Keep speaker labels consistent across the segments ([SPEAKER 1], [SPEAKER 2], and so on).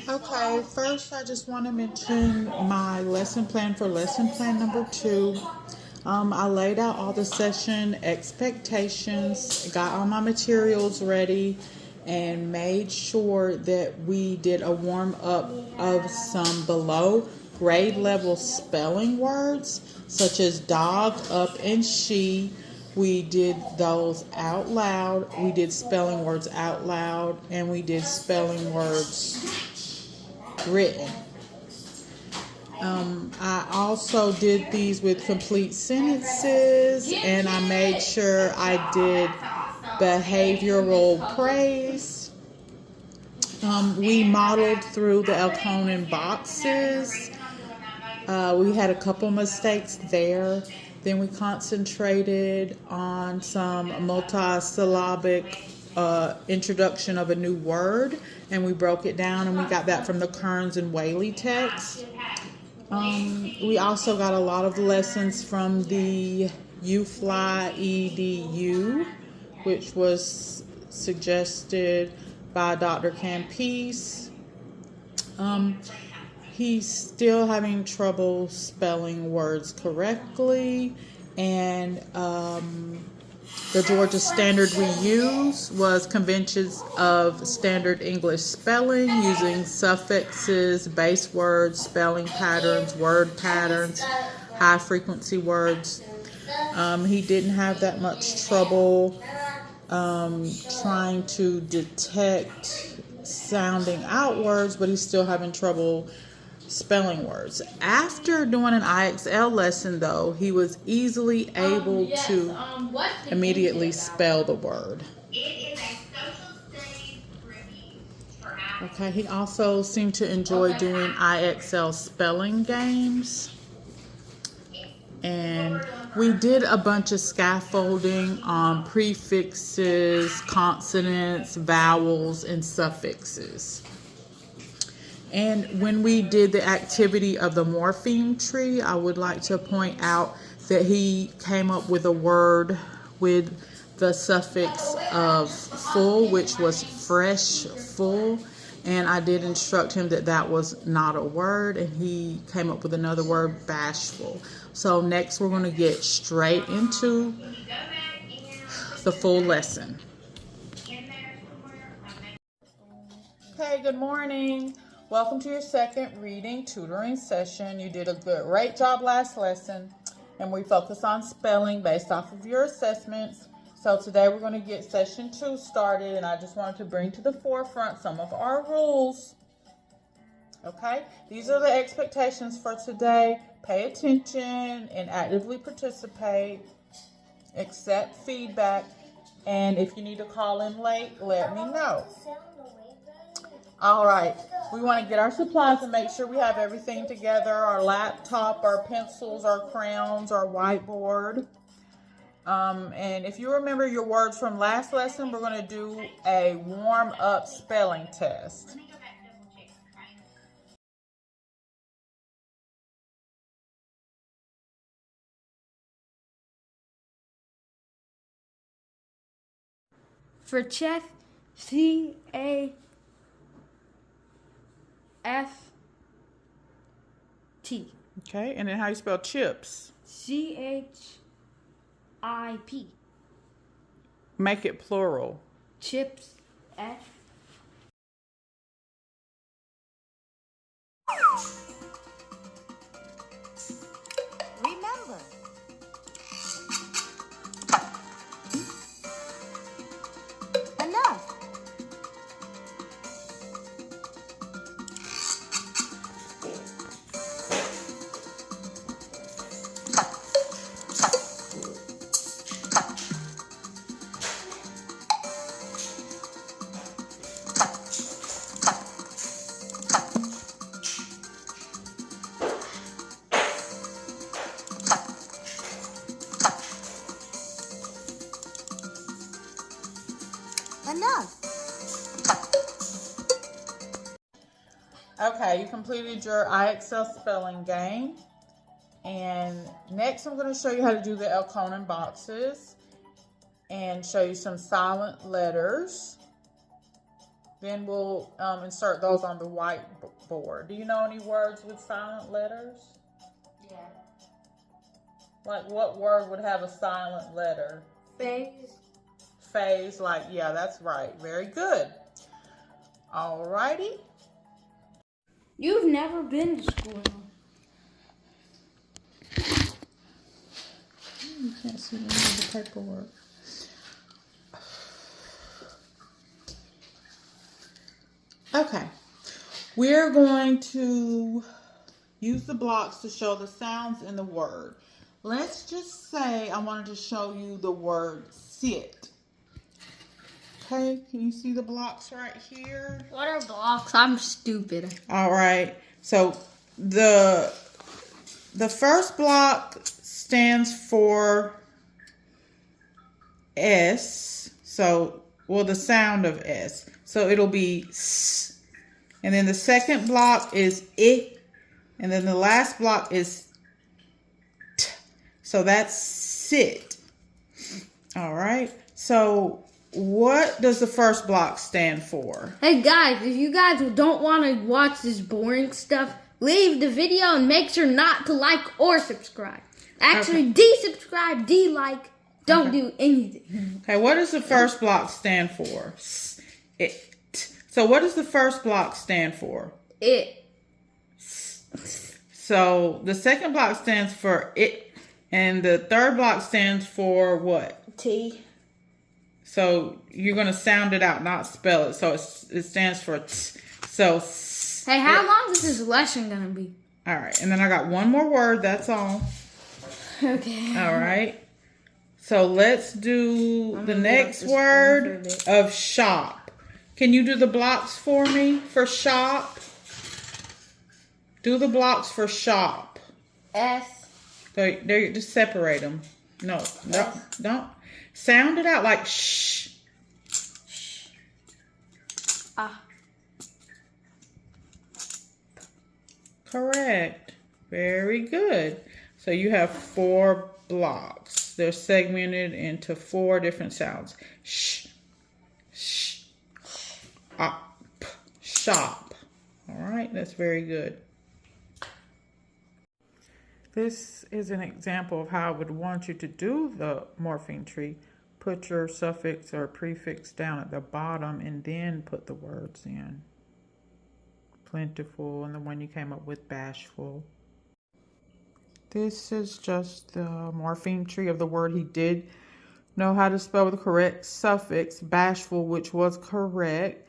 [SPEAKER 1] Okay, first I just want to mention my lesson plan for lesson plan number 2. I laid out all the session expectations, got all my materials ready, and made sure that we did a warm up of some below grade level spelling words, such as dog, up, and she. We did those out loud. We did spelling words out loud, and we did spelling words written. I also did these with complete sentences, and I made sure I did behavioral praise. We modeled through the Elkonin boxes. We had a couple mistakes there. Then we concentrated on some multisyllabic introduction of a new word, and we broke it down, and we got that from the Kearns and Whaley text. We also got a lot of lessons from the UFly EDU, which was suggested by Dr. Campese. He's still having trouble spelling words correctly, and the Georgia standard we use was conventions of standard English spelling using suffixes, base words, spelling patterns, word patterns, high frequency words. He didn't have that much trouble trying to detect sounding out words, but he's still having trouble spelling words. After doing an IXL lesson, though, he was easily able to immediately spell the word. Okay, he also seemed to enjoy doing IXL spelling games. And we did a bunch of scaffolding on prefixes, consonants, vowels, and suffixes. And when we did the activity of the morpheme tree, I would like to point out that he came up with a word with the suffix of full, which was fresh, full. And I did instruct him that that was not a word, and he came up with another word, bashful. So next we're going to get straight into the full lesson. Okay, good morning. Welcome to your second reading tutoring session. You did a great job last lesson, and we focused on spelling based off of your assessments. So today we're going to get session 2 started, and I just wanted to bring to the forefront some of our rules. Okay, these are the expectations for today. Pay attention and actively participate. Accept feedback, and if you need to call in late, let me know. All right, we want to get our supplies and make sure we have everything together, our laptop, our pencils, our crayons, our whiteboard. And if you remember your words from last lesson, we're going to do a warm-up spelling test.
[SPEAKER 2] For chef, CAFT.
[SPEAKER 1] Okay, and then how you spell chips?
[SPEAKER 2] CHIP.
[SPEAKER 1] Make it plural.
[SPEAKER 2] Chips. F.
[SPEAKER 3] Remember. Enough. Enough.
[SPEAKER 1] Okay, you completed your IXL spelling game. And next I'm going to show you how to do the Elkonin boxes and show you some silent letters. Then we'll insert those on the whiteboard. Do you know any words with silent letters?
[SPEAKER 2] Yeah.
[SPEAKER 1] Like what word would have a silent letter?
[SPEAKER 2] Phase.
[SPEAKER 1] Phase, like, yeah, that's right. Very good. Alrighty.
[SPEAKER 2] You've never been to school.
[SPEAKER 1] You can't see any of the paperwork. Okay. We're going to use the blocks to show the sounds in the word. Let's just say I wanted to show you the word sit. Okay, can you see the blocks right here?
[SPEAKER 2] What are blocks? I'm stupid.
[SPEAKER 1] All right. So the first block stands for S. So, well, the sound of S. So it'll be S. And then the second block is I. And then the last block is T. So that's sit. All right. So what does the first block stand for?
[SPEAKER 2] Hey guys, if you guys don't want to watch this boring stuff, leave the video and make sure not to like or subscribe. Actually, desubscribe, de-like, don't do anything.
[SPEAKER 1] Okay, what does the first block stand for? It. So what does the first block stand for?
[SPEAKER 2] It.
[SPEAKER 1] So the second block stands for it, and the third block stands for what?
[SPEAKER 2] T.
[SPEAKER 1] So you're going to sound it out, not spell it. So it stands for t. So
[SPEAKER 2] Hey, how long is this lesson going to be?
[SPEAKER 1] All right, and then I got one more word, that's all.
[SPEAKER 2] Okay.
[SPEAKER 1] All right. So let's do the next word of shop. Can you do the blocks for me for shop? Do the blocks for shop.
[SPEAKER 2] S.
[SPEAKER 1] They just separate them. No, don't. Sound it out like shh.
[SPEAKER 2] Ah.
[SPEAKER 1] Correct. Very good. So you have 4 blocks. They're segmented into 4 different sounds. Shh, sh, up, shop. All right, that's very good. This is an example of how I would want you to do the morpheme tree. Put your suffix or prefix down at the bottom and then put the words in. Plentiful, and the one you came up with, bashful. This is just the morpheme tree of the word he did know how to spell with the correct suffix, bashful, which was correct.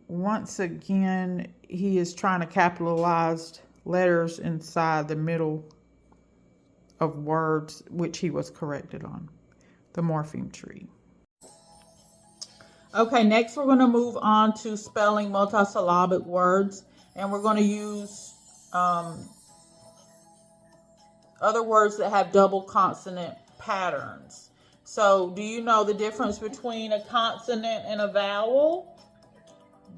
[SPEAKER 1] Once again, he is trying to capitalize letters inside the middle of words, which he was corrected on. The morpheme tree. Okay, next we're going to move on to spelling multisyllabic words, and we're going to use other words that have double consonant patterns. So, do you know the difference between a consonant and a vowel?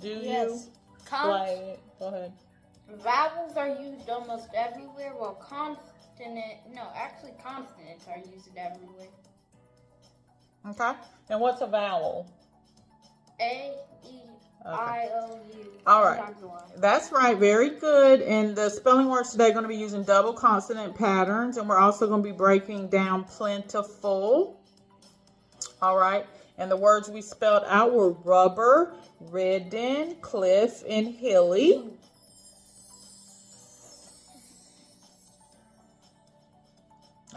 [SPEAKER 1] Do you? Go ahead.
[SPEAKER 2] Vowels are used almost everywhere, while consonants are used everywhere.
[SPEAKER 1] Okay. And what's a vowel?
[SPEAKER 2] A, E, I, O, U.
[SPEAKER 1] All right. That's right. Very good. And the spelling words today are going to be using double consonant patterns. And we're also going to be breaking down plentiful. All right. And the words we spelled out were rubber, ridden, cliff, and hilly.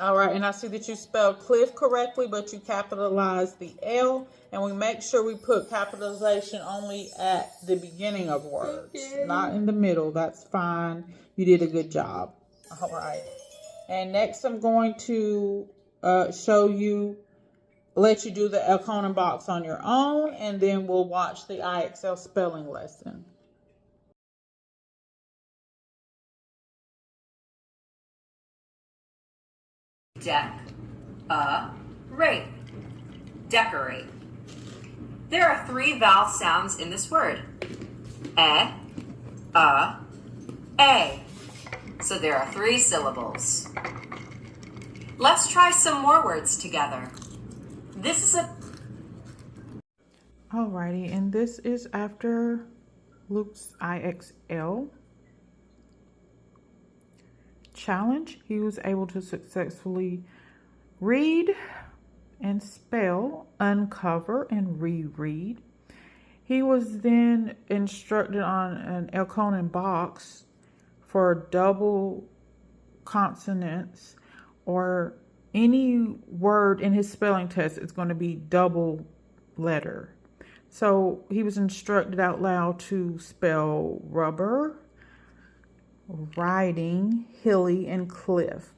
[SPEAKER 1] All right, and I see that you spelled cliff correctly, but you capitalized the L, and we make sure we put capitalization only at the beginning of words, not in the middle. That's fine. You did a good job. All right. And next I'm going to let you do the Elkonin box on your own, and then we'll watch the IXL spelling lesson.
[SPEAKER 4] Decorate. Decorate. There are 3 vowel sounds in this word. A. So there are 3 syllables. Let's try some more words together. This is
[SPEAKER 1] Alrighty, and this is after Luke's IXL challenge. He was able to successfully read and spell, uncover, and reread. He was then instructed on an Elkonin box for double consonants, or any word in his spelling test is going to be double letter. So he was instructed out loud to spell rubber, riding, hilly, and cliff.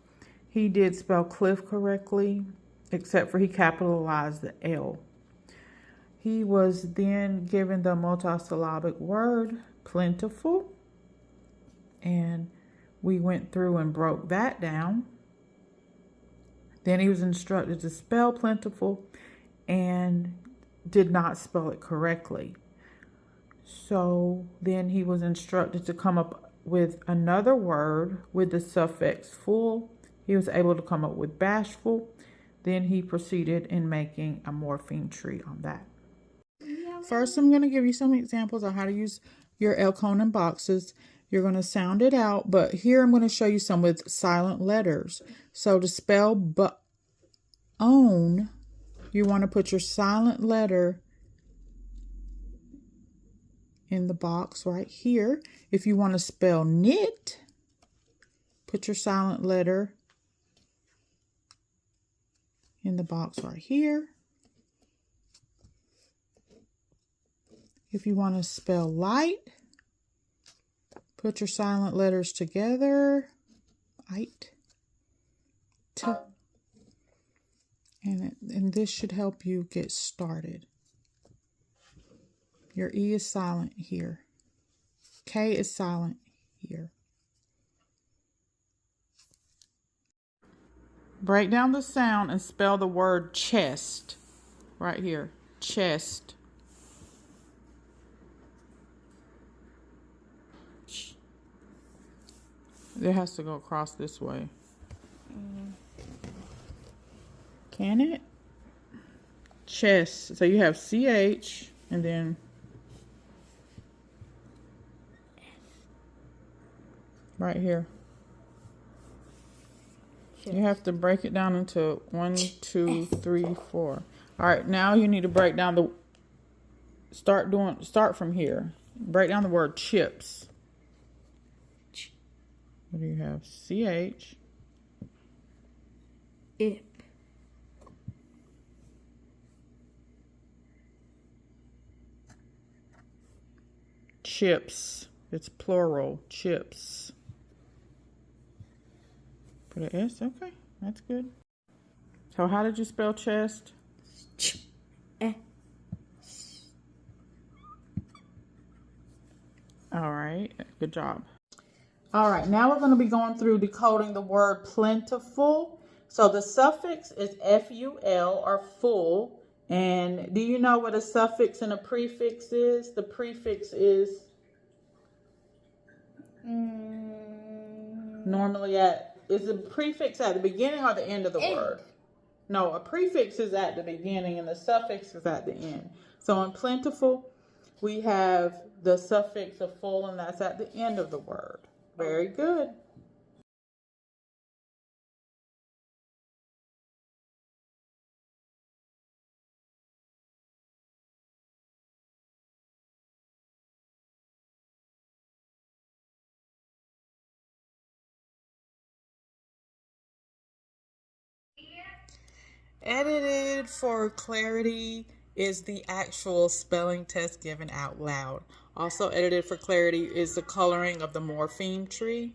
[SPEAKER 1] He did spell cliff correctly, except for he capitalized the L. He was then given the multisyllabic word plentiful, and we went through and broke that down. Then he was instructed to spell plentiful and did not spell it correctly. So then he was instructed to come up with another word with the suffix full. He was able to come up with bashful. Then he proceeded in making a morpheme tree on that. First, I'm going to give you some examples on how to use your Elkonin boxes. You're going to sound it out, but here I'm going to show you some with silent letters. So to spell own, you want to put your silent letter in the box right here. If you want to spell knit, put your silent letter in the box right here. If you want to spell light, put your silent letters together. Light. And this should help you get started. Your E is silent here. K is silent here. Break down the sound and spell the word chest right here. Chest. It has to go across this way. Can it? Chest. So you have CH and then right here. You have to break it down into 1, 2, 3, 4. All right, now you need to break down the start from here. Break down the word chips. What do you have? CH.
[SPEAKER 2] Ip.
[SPEAKER 1] Chips. It's plural. Chips. Put an S. Okay, that's good. So how did you spell chest? All right, good job. All right, now we're going to be going through decoding the word plentiful. So the suffix is FUL, or full. And do you know what a suffix and a prefix is? The prefix is normally is the prefix at the beginning or the end of the word? No, a prefix is at the beginning and the suffix is at the end. So in plentiful, we have the suffix of full, and that's at the end of the word. Very good. Edited for clarity is the actual spelling test given out loud. Also edited for clarity is the coloring of the morpheme tree.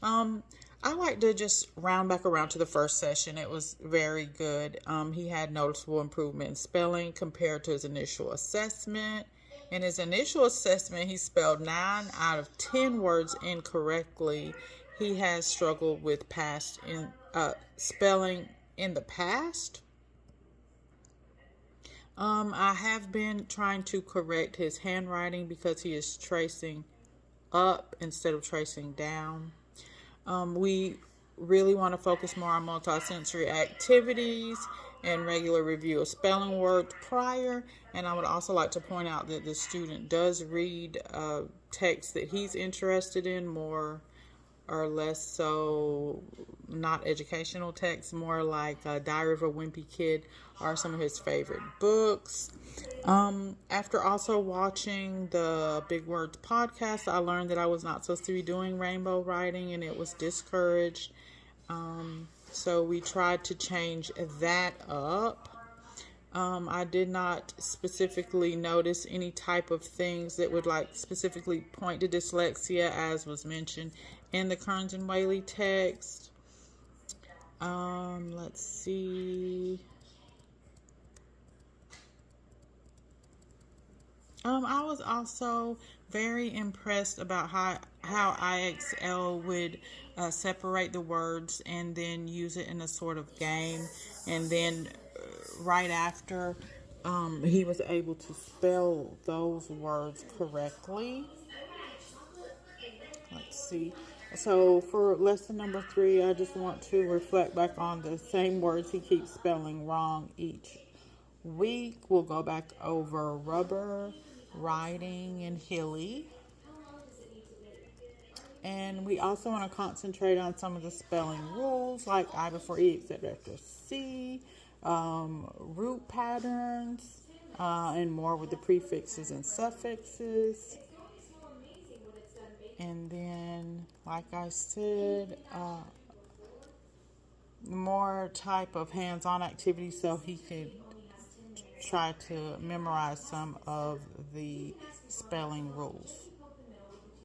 [SPEAKER 1] I like to just round back around to the first session. It was very good. He had noticeable improvement in spelling compared to his initial assessment. In his initial assessment, he spelled 9 out of 10 words incorrectly. He has struggled with spelling in the past. I have been trying to correct his handwriting because he is tracing up instead of tracing down. We really want to focus more on multisensory activities and regular review of spelling words prior. And I would also like to point out that the student does read text that he's interested in, more or less so not educational texts, more like Diary of a Wimpy Kid are some of his favorite books. After also watching the Big Words podcast, I learned that I was not supposed to be doing rainbow writing and it was discouraged. So we tried to change that up. I did not specifically notice any type of things that would like specifically point to dyslexia, as was mentioned in the Kearns and Whaley text. Let's see. I was also very impressed about how IXL would separate the words and then use it in a sort of game, and then right after he was able to spell those words correctly. Let's see. So for lesson number 3, I just want to reflect back on the same words he keeps spelling wrong each week. We'll go back over rubber, riding, and hilly. And we also want to concentrate on some of the spelling rules, like I before E except after C, root patterns, and more with the prefixes and suffixes. And then, like I said, more type of hands-on activities so he could try to memorize some of the spelling rules.